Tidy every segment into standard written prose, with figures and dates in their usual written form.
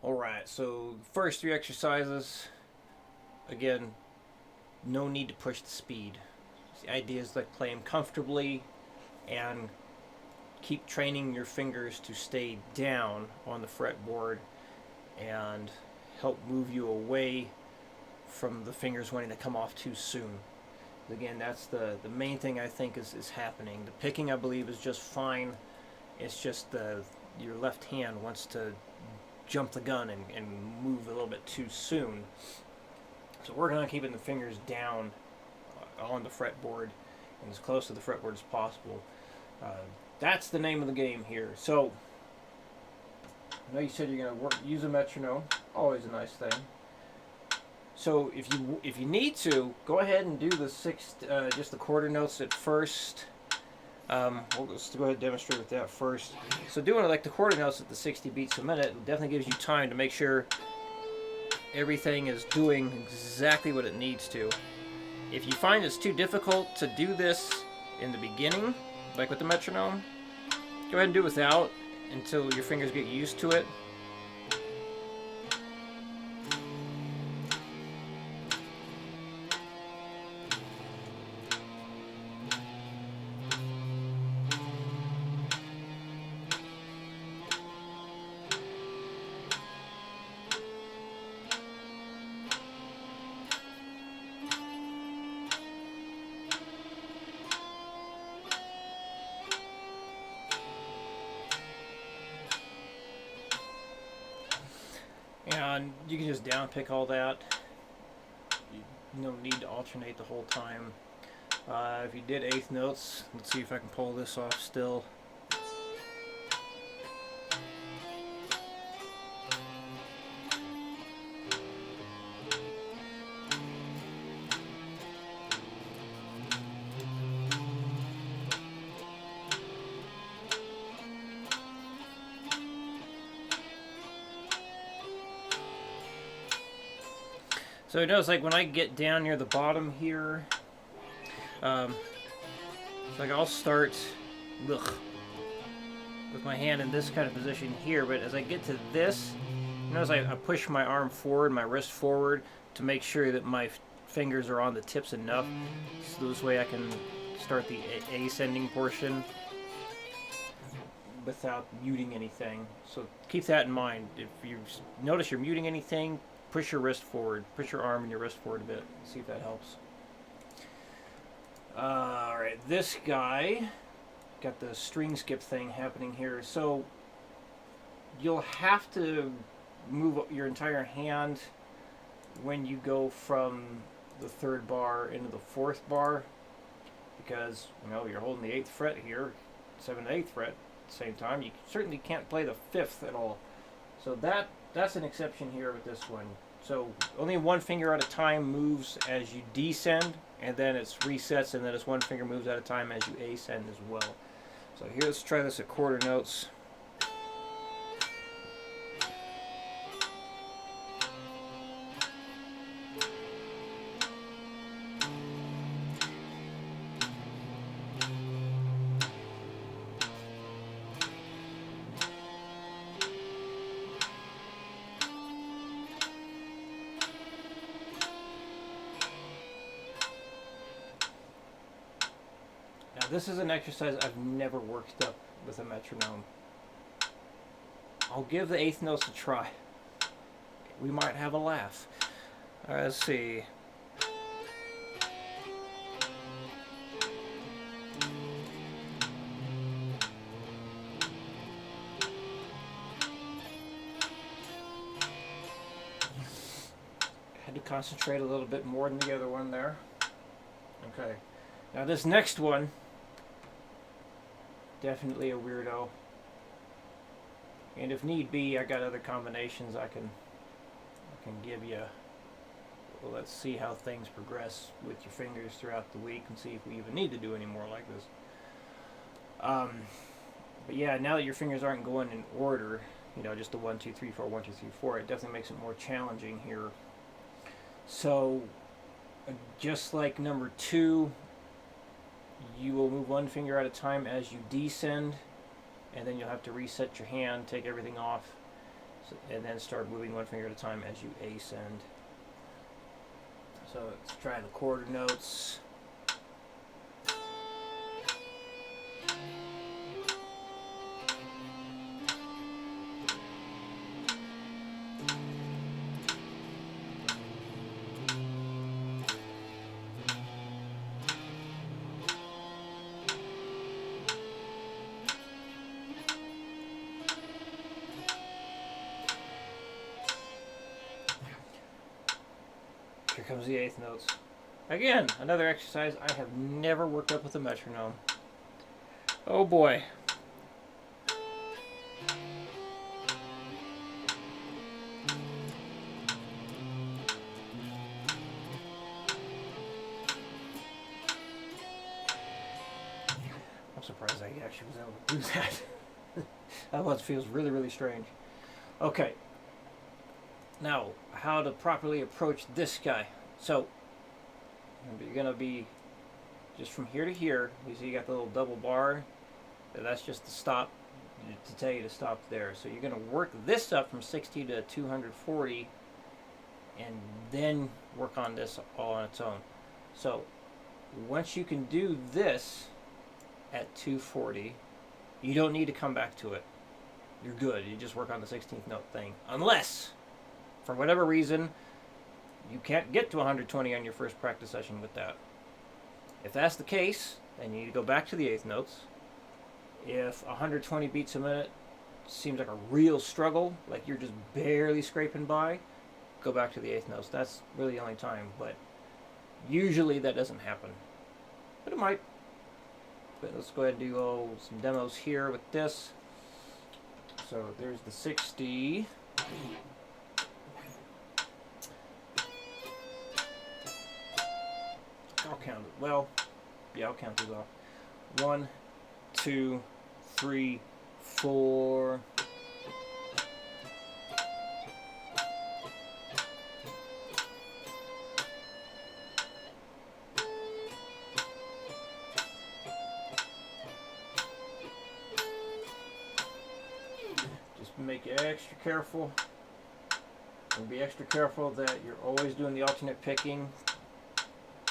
Alright, so first three exercises, again, no need to push the speed. The idea is like play them comfortably and keep training your fingers to stay down on the fretboard and help move you away from the fingers wanting to come off too soon. Again, that's the main thing I think is happening. The picking, I believe, is just fine. It's just your left hand wants to jump the gun and move a little bit too soon. So working on keeping the fingers down on the fretboard and as close to the fretboard as possible. That's the name of the game here. So I know you said you're going to use a metronome. Always a nice thing. So if you need to, go ahead and do the just the quarter notes at first. We'll just go ahead and demonstrate with that first. So doing it like the quarter notes at the 60 beats a minute definitely gives you time to make sure everything is doing exactly what it needs to. If you find it's too difficult to do this in the beginning, like with the metronome, go ahead and do it without until your fingers get used to it. And you can just down pick all that. You don't need to alternate the whole time. If you did eighth notes, let's see if I can pull this off still. So it does, like when I get down near the bottom here, like I'll start with my hand in this kind of position here, but as I get to this, notice I push my arm forward, my wrist forward to make sure that my fingers are on the tips enough, so this way I can start the ascending portion without muting anything. So keep that in mind. If you notice you're muting anything, push your wrist forward. Push your arm and your wrist forward a bit. See if that helps. Alright, this guy got the string skip thing happening here. So you'll have to move your entire hand when you go from the third bar into the fourth bar, because you're holding the 8th fret here, 7th, 8th fret at the same time. You certainly can't play the 5th at all. So that's an exception here with this one. So only one finger at a time moves as you descend, and then it's resets, and then it's one finger moves at a time as you ascend as well. So here, let's try this at quarter notes. Now this is an exercise I've never worked up with a metronome. I'll give the 8th notes a try. We might have a laugh. Alright, let's see. Had to concentrate a little bit more than the other one there. Okay. Now this next one, definitely a weirdo. And if need be, I got other combinations I can give you. Well, let's see how things progress with your fingers throughout the week and see if we even need to do any more like this. But yeah, now that your fingers aren't going in order, just the 1, 2, 3, 4, 1, 2, 3, 4, it definitely makes it more challenging here. So, just like number 2, you will move one finger at a time as you descend, and then you'll have to reset your hand, take everything off. So, and then start moving one finger at a time as you ascend. So let's try the quarter notes. Here comes the eighth notes. Again, another exercise I have never worked up with a metronome. Oh boy. I'm surprised I actually was able to do that. Otherwise it feels really, really strange. Okay. Now, how to properly approach this guy. So, you're going to be just from here to here. You see you got the little double bar. That's just to stop, to tell you to stop there. So you're going to work this up from 60 to 240 and then work on this all on its own. So once you can do this at 240, you don't need to come back to it. You're good. You just work on the 16th note thing. Unless, for whatever reason, you can't get to 120 on your first practice session with that. If that's the case, then you need to go back to the eighth notes. If 120 beats a minute seems like a real struggle, like you're just barely scraping by, go back to the eighth notes. That's really the only time, but usually that doesn't happen. But it might. But let's go ahead and do some demos here with this. So there's the 60. I'll count it. Well, yeah, I'll count these off. 1, 2, 3, 4. Just make it extra careful. And be extra careful that you're always doing the alternate picking.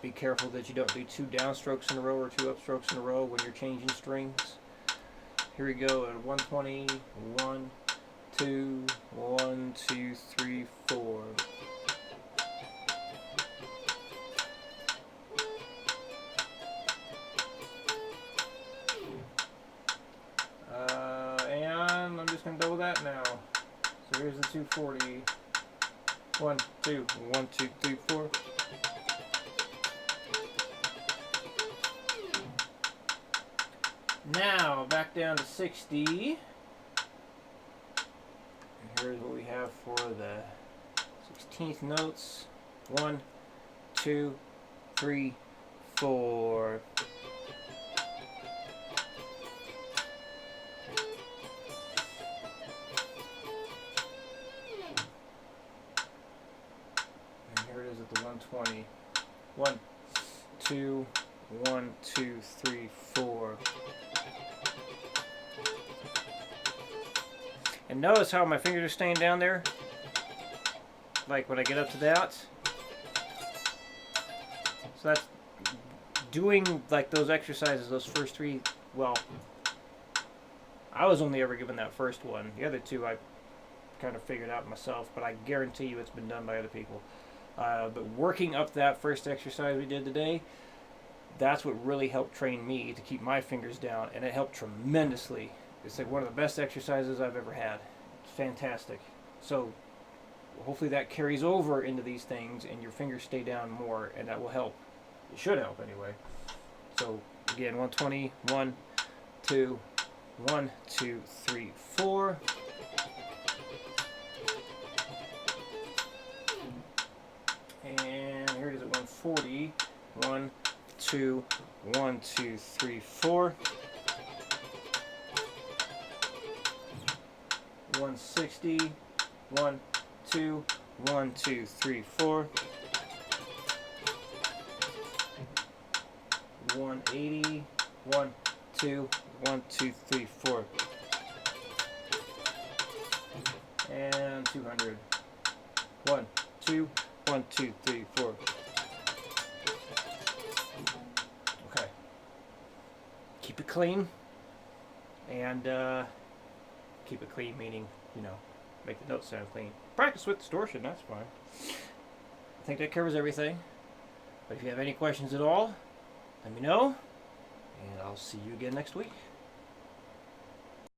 Be careful that you don't do 2 downstrokes in a row or 2 upstrokes in a row when you're changing strings. Here we go at 120. 1, 2, 1, 2, 3, 4. And I'm just going to double that now. So here's the 240. 1, 2, 1, 2, 3, 4. Now, back down to 60. And here's what we have for the 16th notes. 1, 2, 3, 4. And here it is at the 120. 1, 2, 1, 2, 3, 4. And notice how my fingers are staying down there. Like when I get up to that. So that's doing like those exercises, those first 3. Well, I was only ever given that first one. The other 2 I kind of figured out myself, but I guarantee you it's been done by other people. But working up that first exercise we did today, that's what really helped train me to keep my fingers down, and it helped tremendously. It's like one of the best exercises I've ever had. It's fantastic. So hopefully that carries over into these things and your fingers stay down more, and that will help. It should help anyway. So again, 120, 1, 2, 1, 2, 3, 4. And here it is at 140. 1, 2, 1, 2, 3, 4. 160, 1, 2, 1, 2, 3, 4. 180, 1, 2, 1, 2, 3, 4. And 200. 1, 2, 1, 2, 3, 4. Okay. Keep it clean. And keep it clean meaning, make the notes sound clean. Practice with distortion, that's fine. I think that covers everything. But if you have any questions at all, let me know. And I'll see you again next week.